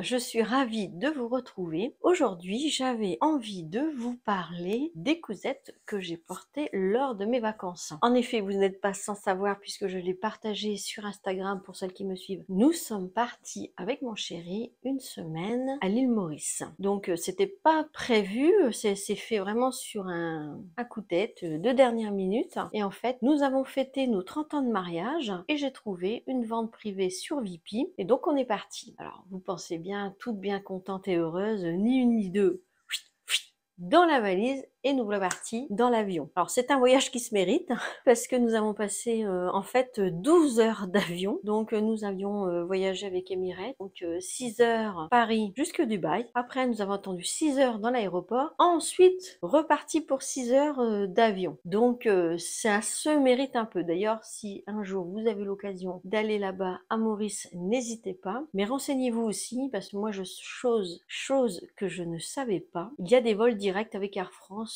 je suis ravie de vous retrouver. Aujourd'hui, j'avais envie de vous parler des cousettes que j'ai portées lors de mes vacances. En effet, vous n'êtes pas sans savoir puisque je l'ai partagé sur Instagram pour celles qui me suivent. Nous sommes partis avec mon chéri une semaine à l'île Maurice. Donc, c'était pas prévu, c'est fait vraiment sur un coup de tête de dernière minute. Et en fait, nous avons fêté nos 30 ans de mariage et j'ai trouvé une vente privée sur Vipi. Et donc, on est parti. Alors, vous pensez bien, toutes bien contentes et heureuses, ni une ni deux, dans la valise et nous voilà partis dans l'avion. Alors c'est un voyage qui se mérite parce que nous avons passé en fait 12 heures d'avion. Donc nous avions voyagé avec Emirates, donc 6 heures Paris jusque Dubaï. Après nous avons attendu 6 heures dans l'aéroport. Ensuite reparti pour 6 heures d'avion. Donc ça se mérite un peu. D'ailleurs si un jour vous avez l'occasion d'aller là-bas à Maurice, n'hésitez pas. Mais renseignez-vous aussi parce que moi chose que je ne savais pas. Il y a des vols directs avec Air France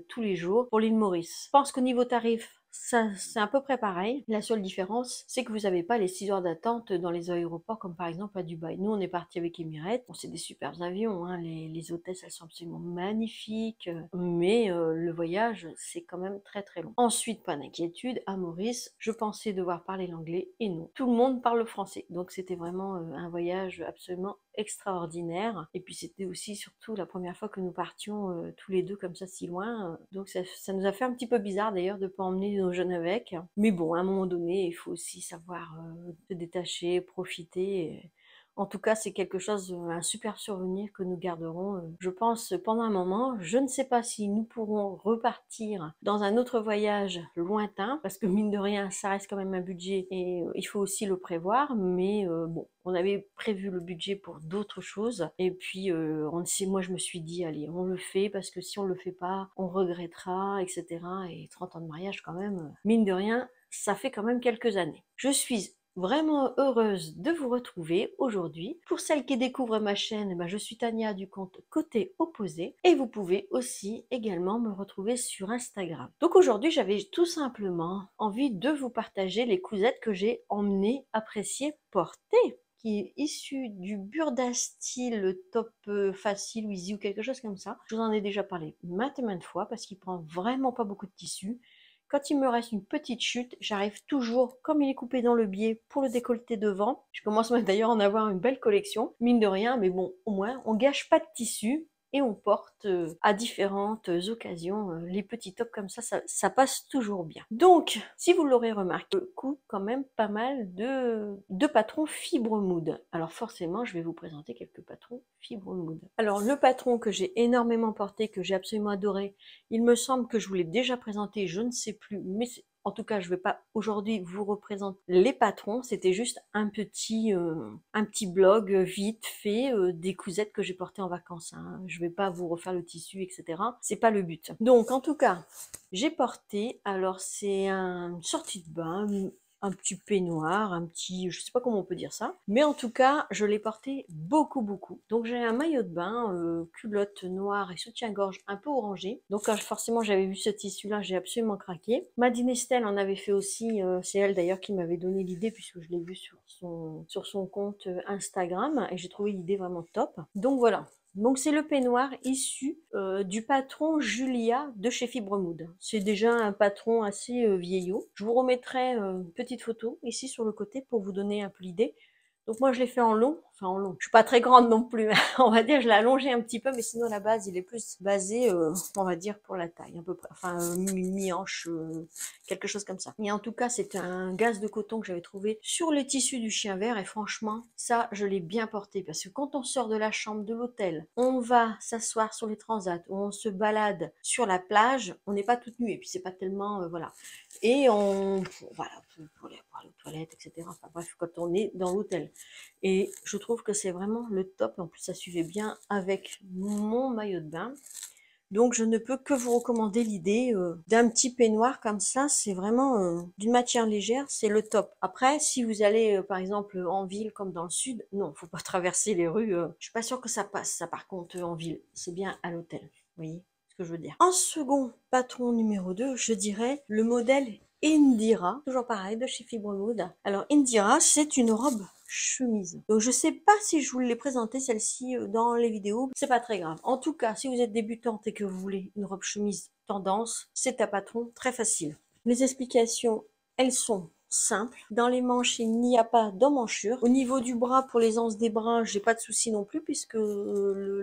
tous les jours pour l'île Maurice. Je pense qu'au niveau tarif, ça, c'est à peu près pareil. La seule différence, c'est que vous n'avez pas les 6 heures d'attente dans les aéroports, comme par exemple à Dubaï. Nous, on est parti avec Emirates. Bon, c'est des super avions, hein. Les hôtesses, elles sont absolument magnifiques. Mais le voyage, c'est quand même très très long. Ensuite, pas d'inquiétude, à Maurice, je pensais devoir parler l'anglais et non. Tout le monde parle le français. Donc, c'était vraiment un voyage absolument extraordinaire. Et puis, c'était aussi surtout la première fois que nous partions tous les deux comme ça si loin. Donc, ça nous a fait un petit peu bizarre d'ailleurs de ne pas emmener nos jeunes avec. Mais bon, à un moment donné, il faut aussi savoir se détacher, profiter. En tout cas, c'est quelque chose, un super souvenir que nous garderons, je pense, pendant un moment. Je ne sais pas si nous pourrons repartir dans un autre voyage lointain, parce que mine de rien, ça reste quand même un budget et il faut aussi le prévoir. Mais bon, on avait prévu le budget pour d'autres choses. Et puis, moi, je me suis dit, allez, on le fait, parce que si on le fait pas, on regrettera, etc. Et 30 ans de mariage, quand même, mine de rien, ça fait quand même quelques années. Je suis vraiment heureuse de vous retrouver aujourd'hui. Pour celles qui découvrent ma chaîne, je suis Tania du compte Côté Opposé et vous pouvez aussi également me retrouver sur Instagram. Donc aujourd'hui, j'avais tout simplement envie de vous partager les cousettes que j'ai emmenées, appréciées, portées, qui est issu du Burda Style top facile ou easy ou quelque chose comme ça. Je vous en ai déjà parlé maintes et maintes fois parce qu'il prend vraiment pas beaucoup de tissu. Quand il me reste une petite chute, j'arrive toujours, comme il est coupé dans le biais, pour le décolleté devant. Je commence même d'ailleurs à en avoir une belle collection, mine de rien, mais bon, au moins, on gâche pas de tissu et on porte à différentes occasions les petits tops comme ça passe toujours bien. Donc, si vous l'aurez remarqué, coup quand même pas mal de patrons Fibre Mood. Alors forcément, je vais vous présenter quelques patrons Fibre Mood. Alors le patron que j'ai énormément porté, que j'ai absolument adoré, il me semble que je vous l'ai déjà présenté, je ne sais plus, mais en tout cas, je ne vais pas aujourd'hui vous représenter les patrons. C'était juste un petit blog vite fait des cousettes que j'ai portées en vacances. Hein. Je ne vais pas vous refaire le tissu, etc. C'est pas le but. Donc, en tout cas, j'ai porté. Alors, c'est une sortie de bain, un petit peignoir, un petit, je sais pas comment on peut dire ça, mais en tout cas, je l'ai porté beaucoup, beaucoup. Donc j'ai un maillot de bain, culotte noire et soutien-gorge un peu orangé. Donc quand forcément j'avais vu ce tissu-là, j'ai absolument craqué. Madine Estelle en avait fait aussi, c'est elle d'ailleurs qui m'avait donné l'idée puisque je l'ai vu sur son compte Instagram et j'ai trouvé l'idée vraiment top. Donc voilà. Donc c'est le peignoir issu du patron Julia de chez Fibre Mood. C'est déjà un patron assez vieillot. Je vous remettrai une petite photo ici sur le côté pour vous donner un peu l'idée. Donc moi je l'ai fait en long, enfin en long. Je suis pas très grande non plus, on va dire, je l'ai allongé un petit peu, mais sinon la base il est plus basé, on va dire pour la taille, à peu près, enfin mi-hanche, quelque chose comme ça. Et en tout cas c'est un gaze de coton que j'avais trouvé sur les tissus du chien vert et franchement ça je l'ai bien porté parce que quand on sort de la chambre de l'hôtel, on va s'asseoir sur les transats, ou on se balade sur la plage, on n'est pas toute nue et puis c'est pas tellement, voilà. Et voilà, pour aller aux toilettes, etc. Enfin bref, quand on est dans l'hôtel. Et je trouve que c'est vraiment le top. En plus, ça suivait bien avec mon maillot de bain. Donc, je ne peux que vous recommander l'idée d'un petit peignoir comme ça. C'est vraiment d'une matière légère, c'est le top. Après, si vous allez, par exemple, en ville comme dans le sud, non, faut pas traverser les rues. Je suis pas sûre que ça passe, ça, par contre, en ville. C'est bien à l'hôtel. Vous voyez ce que je veux dire. En second patron numéro 2, je dirais le modèle Indira, toujours pareil, de chez Fibre Mood. Alors Indira, c'est une robe chemise. Donc je sais pas si je vous l'ai présentée celle-ci dans les vidéos, c'est pas très grave. En tout cas, si vous êtes débutante et que vous voulez une robe chemise tendance, c'est à patron, très facile. Les explications, elles sont simples. Dans les manches, il n'y a pas d'emmanchure. Au niveau du bras, pour les anses des bras, j'ai pas de souci non plus puisque je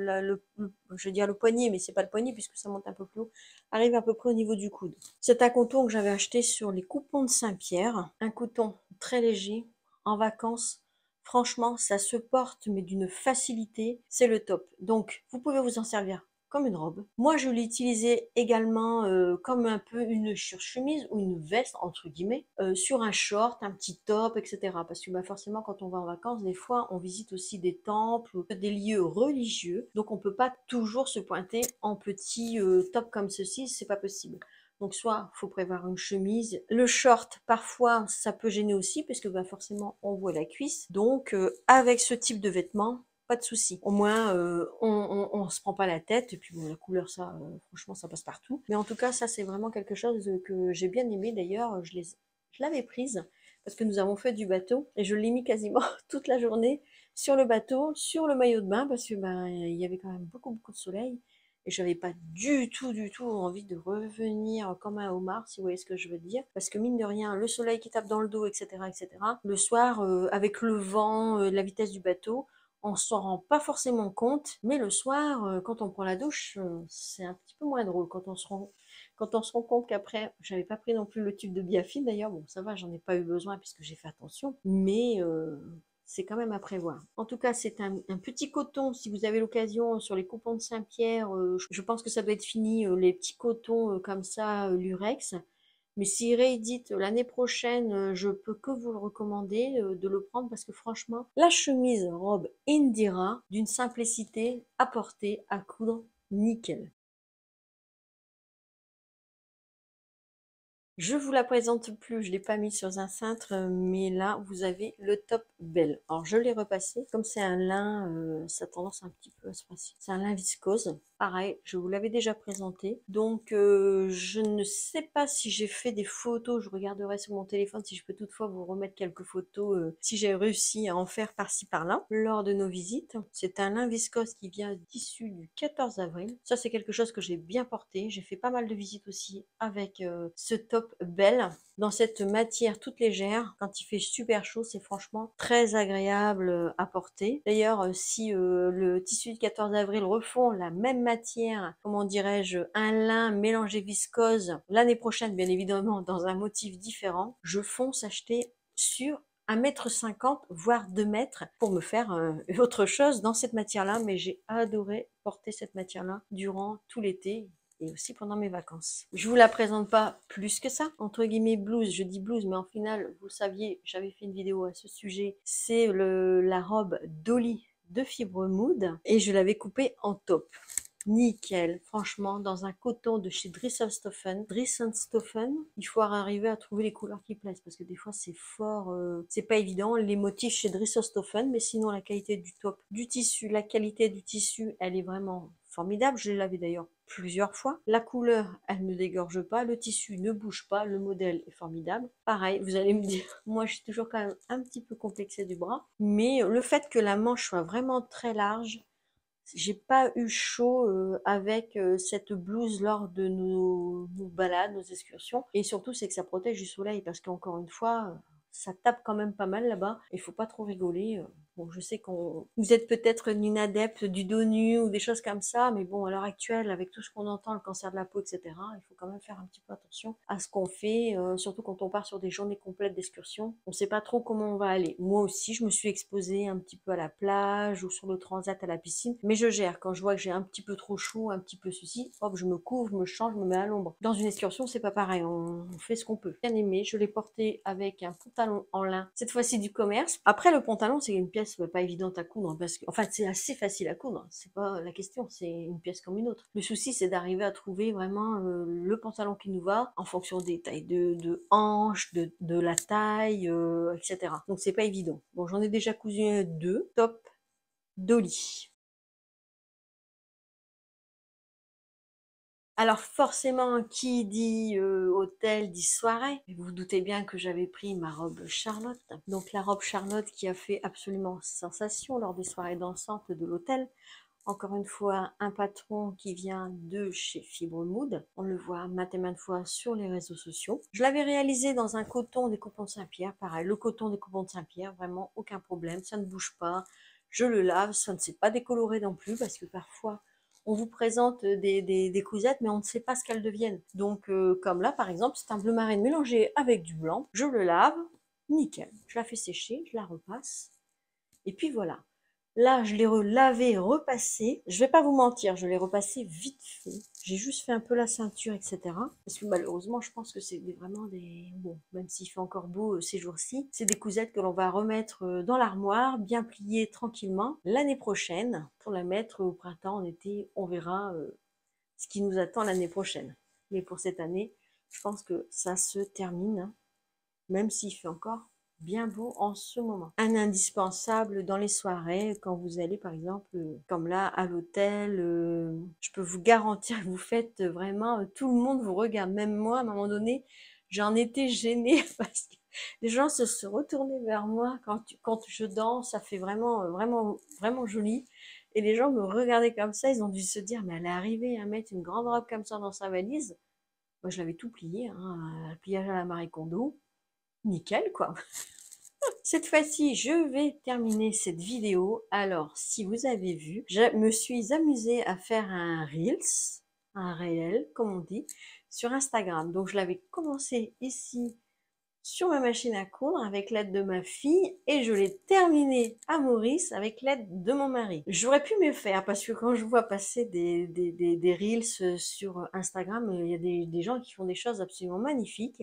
veux dire le poignet, mais c'est pas le poignet puisque ça monte un peu plus haut, arrive à peu près au niveau du coude. C'est un coton que j'avais acheté sur les coupons de Saint-Pierre, un coton très léger, en vacances. Franchement, ça se porte, mais d'une facilité, c'est le top. Donc, vous pouvez vous en servir comme une robe. Moi, je l'ai utilisé également comme un peu une chemise ou une veste, entre guillemets, sur un short, un petit top, etc. Parce que bah, forcément, quand on va en vacances, des fois, on visite aussi des temples, des lieux religieux. Donc, on peut pas toujours se pointer en petit top comme ceci, c'est pas possible. Donc soit faut prévoir une chemise, le short parfois ça peut gêner aussi parce que bah, forcément on voit la cuisse. Donc avec ce type de vêtements, pas de souci. Au moins on se prend pas la tête et puis bon la couleur ça franchement ça passe partout. Mais en tout cas ça c'est vraiment quelque chose que j'ai bien aimé d'ailleurs, je l'avais prise parce que nous avons fait du bateau et je l'ai mis quasiment toute la journée sur le bateau, sur le maillot de bain parce que ben il y avait quand même beaucoup de soleil. Et j'avais pas du tout envie de revenir comme un homard, si vous voyez ce que je veux dire. Parce que mine de rien, le soleil qui tape dans le dos, etc. Le soir, avec le vent, la vitesse du bateau, on s'en rend pas forcément compte. Mais le soir, quand on prend la douche, c'est un petit peu moins drôle. Quand on se rend compte qu'après, j'avais pas pris non plus le tube de Biafine d'ailleurs, bon ça va, j'en ai pas eu besoin puisque j'ai fait attention, mais c'est quand même à prévoir. En tout cas, c'est un petit coton, si vous avez l'occasion, sur les coupons de Saint-Pierre, je pense que ça doit être fini, les petits cotons comme ça, lurex. Mais s'il réédite l'année prochaine, je peux que vous le recommander de le prendre parce que franchement, la chemise robe Indira, d'une simplicité à porter, à coudre, nickel. Je vous la présente plus, je l'ai pas mis sur un cintre, mais là vous avez le top belle. Alors je l'ai repassé, comme c'est un lin, ça a tendance un petit peu à se passer. C'est un lin viscose, pareil, je vous l'avais déjà présenté. Donc je ne sais pas si j'ai fait des photos, je regarderai sur mon téléphone si je peux toutefois vous remettre quelques photos, si j'ai réussi à en faire par-ci par-là, lors de nos visites. C'est un lin viscose qui vient d'issue du 14 avril. Ça c'est quelque chose que j'ai bien porté, j'ai fait pas mal de visites aussi avec ce top belle dans cette matière toute légère. Quand il fait super chaud, c'est franchement très agréable à porter. D'ailleurs, si le tissu du 14 avril refont la même matière, comment dirais-je, un lin mélangé viscose l'année prochaine, bien évidemment, dans un motif différent, je fonce acheter sur 1,50 m, voire 2 mètres, pour me faire autre chose dans cette matière-là. Mais j'ai adoré porter cette matière-là durant tout l'été et aussi pendant mes vacances. Je vous la présente pas plus que ça. Entre guillemets blouse, je dis blouse, mais en final, vous le saviez, j'avais fait une vidéo à ce sujet. C'est la robe Dolly de Fibre Mood et je l'avais coupée en taupe. Nickel, franchement, dans un coton de chez Dressenstoffen. Dressenstoffen, il faut arriver à trouver les couleurs qui plaisent parce que des fois c'est fort, c'est pas évident. Les motifs chez Dressenstoffen, mais sinon la qualité du top, du tissu, la qualité du tissu, elle est vraiment formidable. Je l'ai lavé d'ailleurs plusieurs fois. La couleur, elle ne dégorge pas, le tissu ne bouge pas, le modèle est formidable. Pareil, vous allez me dire, moi je suis toujours quand même un petit peu complexée du bras, mais le fait que la manche soit vraiment très large, j'ai pas eu chaud avec cette blouse lors de nos balades, nos excursions. Et surtout, c'est que ça protège du soleil parce qu'encore une fois, ça tape quand même pas mal là-bas. Il faut pas trop rigoler. Bon, je sais qu'on vous êtes peut-être une adepte du dos nu ou des choses comme ça, mais bon, à l'heure actuelle, avec tout ce qu'on entend, le cancer de la peau, etc., il faut quand même faire un petit peu attention à ce qu'on fait, surtout quand on part sur des journées complètes d'excursion. On sait pas trop comment on va aller. Moi aussi, je me suis exposée un petit peu à la plage ou sur le transat à la piscine, mais je gère. Quand je vois que j'ai un petit peu trop chaud, un petit peu ceci, hop, je me couvre, je me change, je me mets à l'ombre. Dans une excursion, c'est pas pareil. On fait ce qu'on peut. Bien aimé, je l'ai porté avec un pantalon en lin, cette fois-ci du commerce. Après, le pantalon, c'est une pièce pas évidente à coudre parce que, enfin, c'est assez facile à coudre. C'est pas la question, c'est une pièce comme une autre. Le souci, c'est d'arriver à trouver vraiment le pantalon qui nous va en fonction des tailles de hanches, de la taille, etc. Donc, c'est pas évident. Bon, j'en ai déjà cousu deux. Top Dolly. Alors forcément, qui dit hôtel dit soirée. Et vous vous doutez bien que j'avais pris ma robe Charlotte. Donc la robe Charlotte qui a fait absolument sensation lors des soirées dansantes de l'hôtel. Encore une fois, un patron qui vient de chez Fibre Mood. On le voit maintes et maintes fois sur les réseaux sociaux. Je l'avais réalisé dans un coton des Coupons de Saint-Pierre. Pareil, le coton des Coupons de Saint-Pierre, vraiment aucun problème. Ça ne bouge pas. Je le lave, ça ne s'est pas décoloré non plus parce que parfois on vous présente des cousettes, mais on ne sait pas ce qu'elles deviennent. Donc, comme là, par exemple, c'est un bleu marine mélangé avec du blanc. Je le lave, nickel. Je la fais sécher, je la repasse. Et puis voilà. Là, je l'ai relavé, repassé. Je vais pas vous mentir, je l'ai repassé vite fait. J'ai juste fait un peu la ceinture, etc. Parce que malheureusement, je pense que c'est vraiment des... Bon, même s'il fait encore beau ces jours-ci, c'est des cousettes que l'on va remettre dans l'armoire, bien pliées tranquillement, l'année prochaine, pour la mettre au printemps, en été. On verra ce qui nous attend l'année prochaine. Mais pour cette année, je pense que ça se termine, hein, même s'il fait encore bien beau en ce moment. Un indispensable dans les soirées, quand vous allez par exemple, comme là, à l'hôtel, je peux vous garantir que vous faites vraiment, tout le monde vous regarde. Même moi, à un moment donné, j'en étais gênée parce que les gens se retournaient vers moi quand je danse, ça fait vraiment, vraiment joli. Et les gens me regardaient comme ça, ils ont dû se dire, mais elle est arrivée à mettre une grande robe comme ça dans sa valise. Moi, je l'avais tout plié, hein, pliage à la Marie Kondo. Nickel, quoi. Cette fois-ci, je vais terminer cette vidéo. Alors, si vous avez vu, je me suis amusée à faire un Reels, un réel, comme on dit, sur Instagram. Donc, je l'avais commencé ici sur ma machine à coudre avec l'aide de ma fille et je l'ai terminé à Maurice avec l'aide de mon mari. J'aurais pu me faire parce que quand je vois passer des Reels sur Instagram, il y a des gens qui font des choses absolument magnifiques.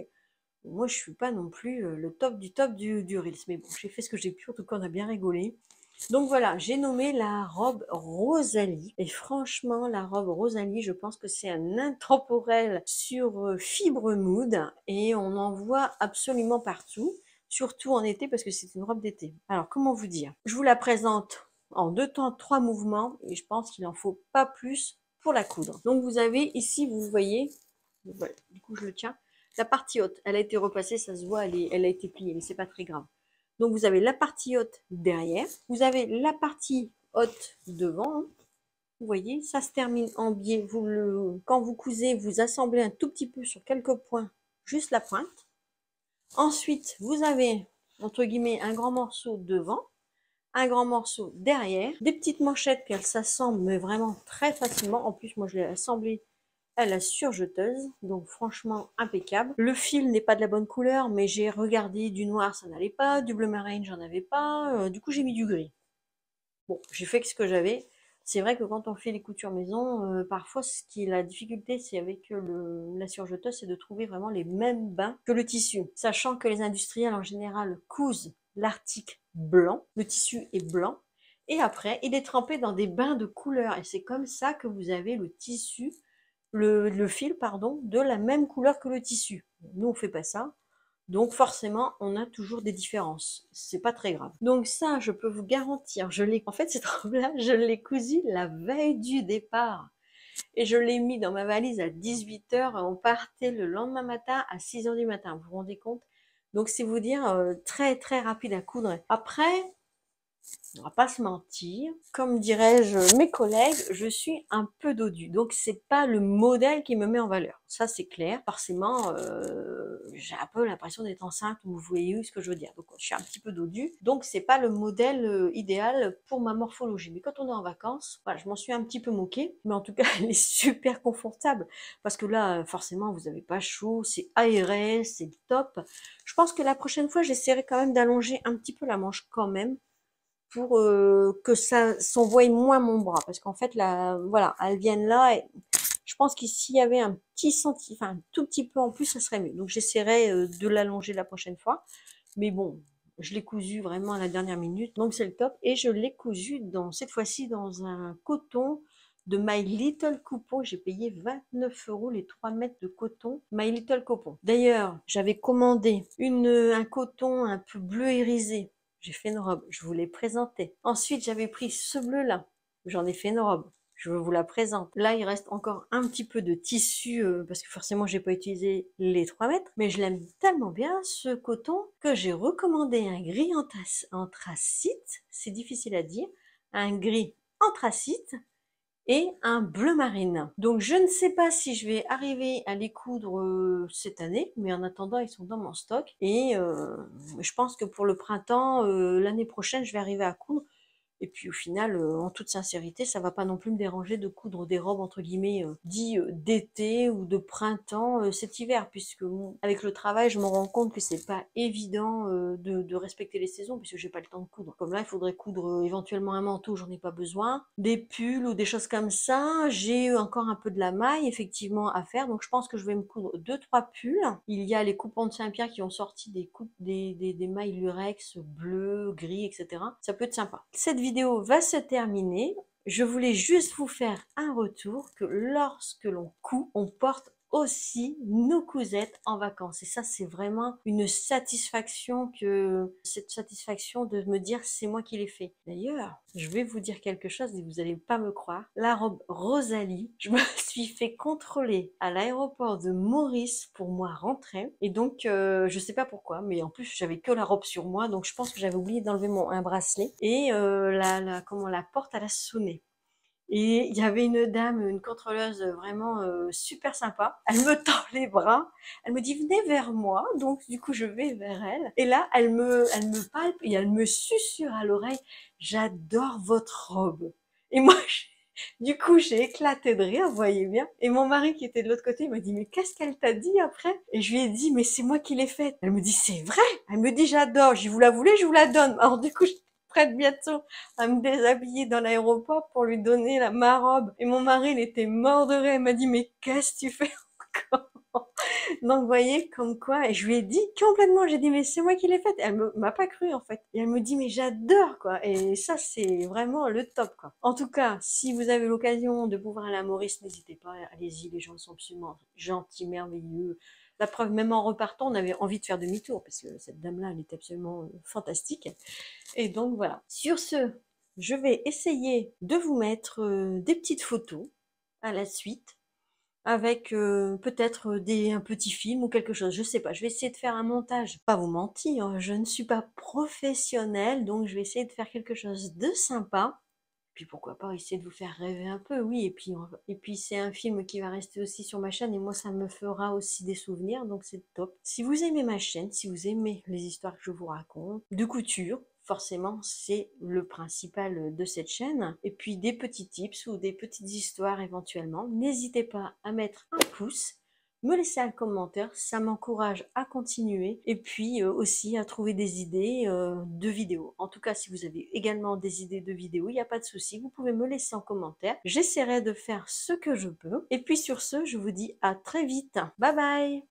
Moi, je suis pas non plus le top du Reels. Mais bon, j'ai fait ce que j'ai pu. En tout cas, on a bien rigolé. Donc voilà, j'ai nommé la robe Rosalie. Et franchement, la robe Rosalie, je pense que c'est un intemporel sur Fibre Mood. Et on en voit absolument partout. Surtout en été parce que c'est une robe d'été. Alors, comment vous dire? Je vous la présente en 2 temps, 3 mouvements. Et je pense qu'il n'en faut pas plus pour la coudre. Donc vous avez ici, vous voyez, voilà, du coup je le tiens. La partie haute, elle a été repassée, ça se voit, elle a été pliée, mais c'est pas très grave. Donc vous avez la partie haute derrière, vous avez la partie haute devant, hein. Vous voyez, ça se termine en biais. Quand vous cousez, vous assemblez un tout petit peu sur quelques points, juste la pointe. Ensuite, vous avez, entre guillemets, un grand morceau devant, un grand morceau derrière, des petites manchettes qu'elles s'assemblent, mais vraiment très facilement. En plus, moi, je l'ai assemblé à la surjeteuse, donc franchement impeccable. Le fil n'est pas de la bonne couleur, mais j'ai regardé du noir, ça n'allait pas, du bleu marine, j'en avais pas, du coup j'ai mis du gris. Bon, j'ai fait ce que j'avais. C'est vrai que quand on fait les coutures maison, parfois ce qui est la difficulté, c'est avec la surjeteuse, c'est de trouver vraiment les mêmes bains que le tissu. Sachant que les industriels en général cousent l'article blanc, le tissu est blanc, et après il est trempé dans des bains de couleur, et c'est comme ça que vous avez le tissu le fil, pardon, de la même couleur que le tissu. Nous, on fait pas ça. Donc forcément, on a toujours des différences. C'est pas très grave. Donc ça, je peux vous garantir, en fait, cette robe-là, je l'ai cousue la veille du départ. Et je l'ai mis dans ma valise à 18 h. On partait le lendemain matin à 6 h du matin. Vous vous rendez compte? Donc c'est vous dire très très rapide à coudre. Après, on va pas se mentir, comme dirais-je mes collègues, je suis un peu dodue. Donc c'est pas le modèle qui me met en valeur. Ça c'est clair. Forcément, j'ai un peu l'impression d'être enceinte, ou vous voyez ce que je veux dire. Donc je suis un petit peu dodue. Donc c'est pas le modèle idéal pour ma morphologie. Mais quand on est en vacances, voilà, je m'en suis un petit peu moquée. Mais en tout cas, elle est super confortable. Parce que là, forcément, vous n'avez pas chaud, c'est aéré, c'est top. Je pense que la prochaine fois, j'essaierai quand même d'allonger un petit peu la manche quand même, pour que ça s'envoie moins mon bras, parce qu'en fait là, voilà, elles viennent là, et je pense que s'il y avait un petit enfin un tout petit peu en plus, ça serait mieux. Donc j'essaierai de l'allonger la prochaine fois, mais bon, je l'ai cousu vraiment à la dernière minute, donc c'est le top. Et je l'ai cousu cette fois-ci dans un coton de My Little Coupon. J'ai payé 29 € les 3 mètres de coton My Little Coupon. D'ailleurs, j'avais commandé un coton un peu bleu irisé. J'ai fait une robe, je vous l'ai présentée. Ensuite, j'avais pris ce bleu-là, j'en ai fait une robe, je vous la présente. Là, il reste encore un petit peu de tissu, parce que forcément, j'ai pas utilisé les 3 mètres, mais je l'aime tellement bien, ce coton, que j'ai recommandé un gris anthracite, c'est difficile à dire, un gris anthracite, et un bleu marine. Donc je ne sais pas si je vais arriver à les coudre cette année, mais en attendant ils sont dans mon stock et je pense que pour le printemps, l'année prochaine, je vais arriver à coudre. Et puis au final, en toute sincérité, ça va pas non plus me déranger de coudre des robes entre guillemets dit d'été ou de printemps cet hiver, puisque bon, avec le travail, je me rends compte que c'est pas évident de respecter les saisons, puisque j'ai pas le temps de coudre. Comme là, il faudrait coudre éventuellement un manteau, j'en ai pas besoin, des pulls ou des choses comme ça. J'ai encore un peu de la maille effectivement à faire, donc je pense que je vais me coudre 2-3 pulls. Il y a les coupons de Saint-Pierre qui ont sorti des mailles lurex bleu, gris, etc. Ça peut être sympa. Cette vidéo va se terminer. Je voulais juste vous faire un retour que lorsque l'on coud, on porte aussi nos cousettes en vacances. Et ça, c'est vraiment une satisfaction cette satisfaction de me dire c'est moi qui l'ai fait. D'ailleurs, je vais vous dire quelque chose et vous n'allez pas me croire. La robe Rosalie, je me suis fait contrôler à l'aéroport de Maurice pour moi rentrer. Et donc, je sais pas pourquoi, mais en plus, j'avais que la robe sur moi. Donc, je pense que j'avais oublié d'enlever un bracelet. Et la porte, elle a sonné. Et il y avait une dame, une contrôleuse vraiment super sympa. Elle me tend les bras, elle me dit venez vers moi. Donc du coup je vais vers elle. Et là elle me palpe et elle me susurre à l'oreille j'adore votre robe. Et moi du coup j'ai éclaté de rire, vous voyez bien. Et mon mari qui était de l'autre côté m'a dit mais qu'est-ce qu'elle t'a dit après? Et je lui ai dit mais c'est moi qui l'ai faite. Elle me dit c'est vrai. Elle me dit j'adore. Je vous la voulez, je vous la donne. Alors du coup prête bientôt à me déshabiller dans l'aéroport pour lui donner ma robe. Et mon mari, il était mort de rire. Il m'a dit, mais qu'est-ce que tu fais encore? Donc, vous voyez, comme quoi, et je lui ai dit complètement, j'ai dit, mais c'est moi qui l'ai faite. Elle m'a pas cru, en fait. Et elle me dit, mais j'adore, quoi. Et ça, c'est vraiment le top, quoi. En tout cas, si vous avez l'occasion de pouvoir aller à Maurice, n'hésitez pas, allez-y, les gens sont absolument gentils, merveilleux. La preuve, même en repartant, on avait envie de faire demi-tour, parce que cette dame-là, elle était absolument fantastique. Et donc voilà. Sur ce, je vais essayer de vous mettre des petites photos à la suite, avec peut-être un petit film ou quelque chose, je sais pas. Je vais essayer de faire un montage. Pas vous mentir, je ne suis pas professionnelle, donc je vais essayer de faire quelque chose de sympa. Puis pourquoi pas essayer de vous faire rêver un peu, oui. Et puis c'est un film qui va rester aussi sur ma chaîne et moi ça me fera aussi des souvenirs, donc c'est top. Si vous aimez ma chaîne, si vous aimez les histoires que je vous raconte, de couture, forcément c'est le principal de cette chaîne. Et puis des petits tips ou des petites histoires éventuellement, n'hésitez pas à mettre un pouce, me laisser un commentaire, ça m'encourage à continuer et puis aussi à trouver des idées de vidéos. En tout cas, si vous avez également des idées de vidéos, il n'y a pas de souci, vous pouvez me laisser en commentaire. J'essaierai de faire ce que je peux. Et puis sur ce, je vous dis à très vite. Bye bye!